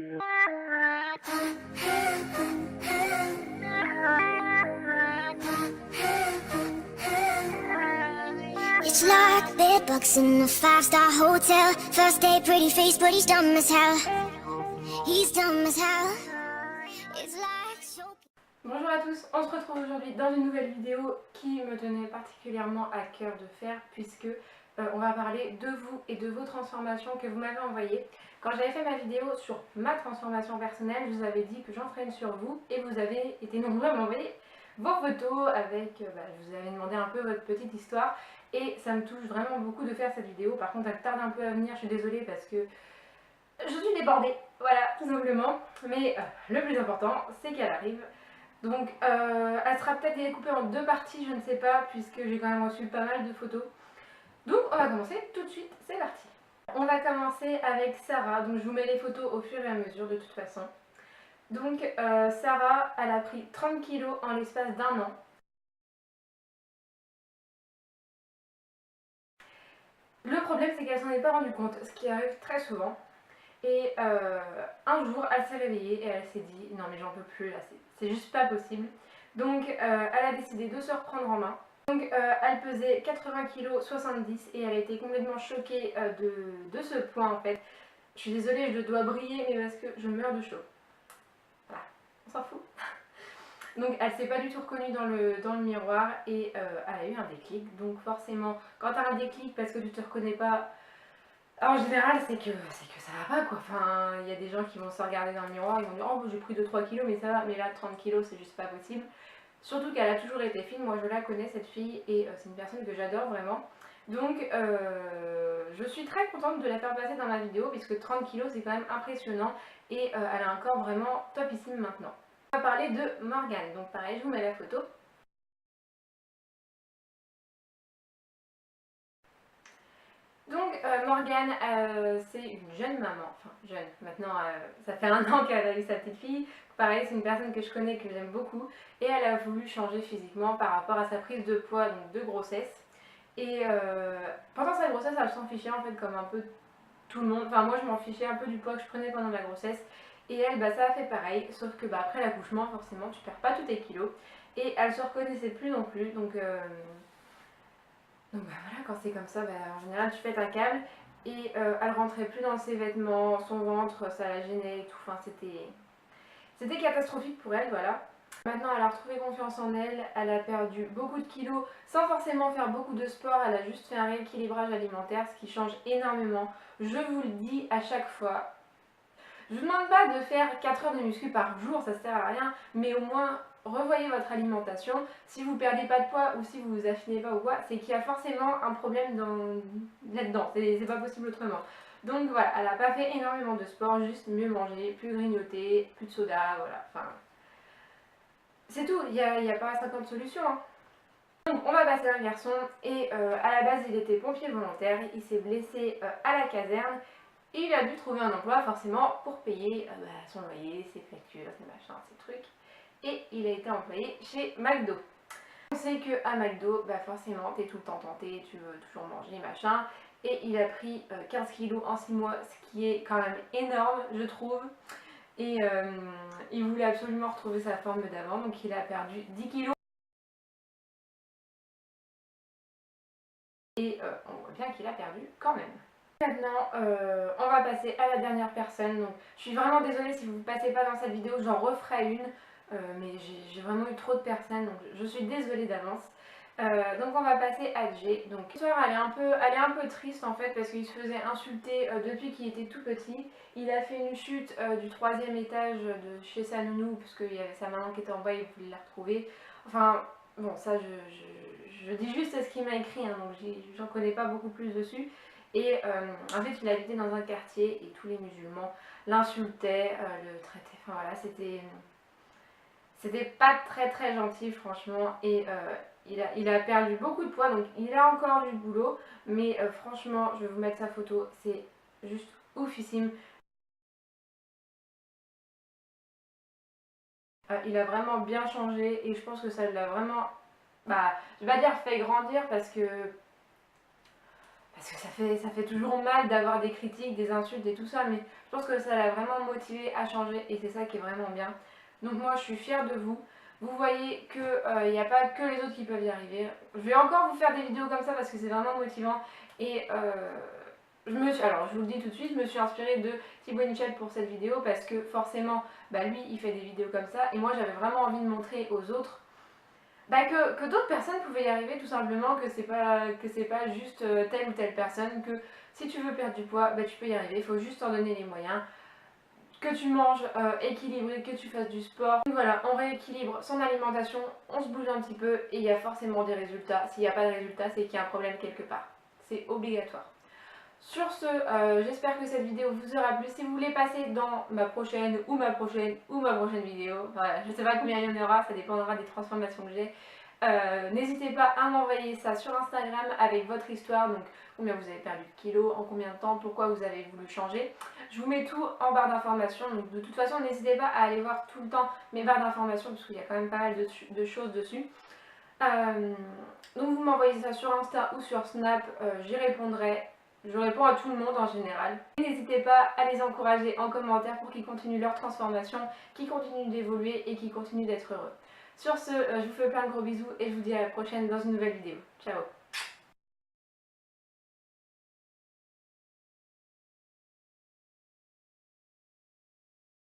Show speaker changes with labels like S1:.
S1: It's like bedbugs in a five-star hotel. First day, pretty face, but he's dumb as hell. He's dumb as hell. It's like so...
S2: Bonjour à tous, on se retrouve aujourd'hui dans une nouvelle vidéo qui me tenait particulièrement à cœur de faire puisque on va parler de vous et de vos transformations que vous m'avez envoyées. Quand j'avais fait ma vidéo sur ma transformation personnelle, je vous avais dit que j'en ferai une sur vous et vous avez été nombreux à m'envoyer vos photos avec, je vous avais demandé un peu votre petite histoire et ça me touche vraiment beaucoup de faire cette vidéo. Par contre elle tarde un peu à venir, je suis désolée parce que je suis débordée, voilà tout simplement. Mais le plus important c'est qu'elle arrive. Donc elle sera peut-être découpée en deux parties, je ne sais pas, puisque j'ai quand même reçu pas mal de photos. Donc on va commencer tout de suite, c'est parti. On va commencer avec Sarah, donc je vous mets les photos au fur et à mesure de toute façon. Donc Sarah, elle a pris 30 kg en l'espace d'un an. Le problème c'est qu'elle s'en est pas rendue compte, ce qui arrive très souvent. Et un jour elle s'est réveillée et elle s'est dit non mais j'en peux plus là, c'est juste pas possible. Donc elle a décidé de se reprendre en main. Donc elle pesait 80 kg 70 et elle a été complètement choquée de ce poids en fait. Je suis désolée, je dois briller mais parce que je meurs de chaud. Voilà, on s'en fout. Donc elle s'est pas du tout reconnue dans le miroir et elle a eu un déclic. Donc forcément quand tu as un déclic parce que tu te reconnais pas, en général c'est que ça va pas quoi. Enfin il y a des gens qui vont se regarder dans le miroir, ils vont dire oh j'ai pris 2-3 kilos mais ça va, mais là 30 kilos c'est juste pas possible. Surtout qu'elle a toujours été fine, moi je la connais cette fille et c'est une personne que j'adore vraiment. Donc je suis très contente de la faire passer dans ma vidéo puisque 30 kg c'est quand même impressionnant et elle a un corps vraiment topissime maintenant. On va parler de Morgane, donc pareil je vous mets la photo. Donc Morgane c'est une jeune maman, enfin jeune, maintenant ça fait un an qu'elle a eu sa petite fille. Pareil c'est une personne que je connais, que j'aime beaucoup et elle a voulu changer physiquement par rapport à sa prise de poids, donc de grossesse. Et pendant sa grossesse elle s'en fichait en fait comme un peu tout le monde, enfin moi je m'en fichais un peu du poids que je prenais pendant la grossesse. Et elle ça a fait pareil, sauf que après l'accouchement forcément tu perds pas tous tes kilos. Et elle se reconnaissait plus non plus, donc voilà, quand c'est comme ça, en général tu pètes un câble et elle rentrait plus dans ses vêtements, son ventre, ça la gênait et tout, enfin c'était catastrophique pour elle, voilà. Maintenant elle a retrouvé confiance en elle, elle a perdu beaucoup de kilos sans forcément faire beaucoup de sport, elle a juste fait un rééquilibrage alimentaire, ce qui change énormément, je vous le dis à chaque fois. Je ne vous demande pas de faire 4 heures de muscu par jour, ça sert à rien, mais au moins revoyez votre alimentation. Si vous ne perdez pas de poids ou si vous vous affinez pas ou quoi, c'est qu'il y a forcément un problème là-dedans, c'est pas possible autrement. Donc voilà, elle n'a pas fait énormément de sport, juste mieux manger, plus grignoter, plus de soda, voilà, enfin... C'est tout, il n'y a pas 50 solutions. Hein. Donc on va passer à un garçon et à la base il était pompier volontaire, il s'est blessé à la caserne. Et il a dû trouver un emploi forcément pour payer son loyer, ses factures, ses machins, ses trucs. Et il a été employé chez McDo. On sait qu'à McDo, forcément, t'es tout le temps tenté, tu veux toujours manger, machin. Et il a pris 15 kilos en 6 mois, ce qui est quand même énorme, je trouve. Et il voulait absolument retrouver sa forme d'avant, donc il a perdu 10 kilos. Et on voit bien qu'il a perdu quand même. Maintenant, on va passer à la dernière personne. Donc, je suis vraiment désolée si vous ne passez pas dans cette vidéo, j'en referai une. Mais j'ai vraiment eu trop de personnes, donc je suis désolée d'avance. Donc on va passer à Jay. Donc l'histoire elle est un peu triste en fait parce qu'il se faisait insulter depuis qu'il était tout petit. Il a fait une chute du 3e étage de chez sa nounou parce qu'il y avait sa maman qui était en bas et il voulait la retrouver. Enfin bon ça je dis juste ce qu'il m'a écrit, hein, donc j'en connais pas beaucoup plus dessus. Et en fait il habitait dans un quartier et tous les musulmans l'insultaient, le traitaient, enfin voilà c'était pas très gentil franchement et il a perdu beaucoup de poids donc il a encore du boulot mais franchement je vais vous mettre sa photo, c'est juste oufissime. Il a vraiment bien changé et je pense que ça l'a vraiment, je vais pas dire fait grandir parce que parce que ça fait toujours mal d'avoir des critiques, des insultes et tout ça, mais je pense que ça l'a vraiment motivée à changer et c'est ça qui est vraiment bien. Donc moi je suis fière de vous. Vous voyez qu'il n'y a pas que les autres qui peuvent y arriver. Je vais encore vous faire des vidéos comme ça parce que c'est vraiment motivant. Et alors je vous le dis tout de suite, je me suis inspirée de Thibaut Inchel pour cette vidéo parce que forcément, lui il fait des vidéos comme ça. Et moi j'avais vraiment envie de montrer aux autres que d'autres personnes pouvaient y arriver tout simplement, que c'est pas juste telle ou telle personne, que si tu veux perdre du poids, tu peux y arriver, il faut juste t'en donner les moyens. Que tu manges équilibré, que tu fasses du sport. Donc voilà, on rééquilibre son alimentation, on se bouge un petit peu et il y a forcément des résultats. S'il n'y a pas de résultats, c'est qu'il y a un problème quelque part. C'est obligatoire. Sur ce, j'espère que cette vidéo vous aura plu. Si vous voulez passer dans ma prochaine vidéo, voilà, je ne sais pas combien il y en aura, ça dépendra des transformations que j'ai. N'hésitez pas à m'envoyer ça sur Instagram avec votre histoire, donc combien vous avez perdu de kilos, en combien de temps, pourquoi vous avez voulu changer. Je vous mets tout en barre d'informations, donc de toute façon n'hésitez pas à aller voir tout le temps mes barres d'informations parce qu'il y a quand même pas mal de choses dessus. Donc vous m'envoyez ça sur Insta ou sur Snap, j'y répondrai. Je réponds à tout le monde en général. N'hésitez pas à les encourager en commentaire pour qu'ils continuent leur transformation, qu'ils continuent d'évoluer et qu'ils continuent d'être heureux. Sur ce, je vous fais plein de gros bisous et je vous dis à la prochaine dans une nouvelle vidéo. Ciao!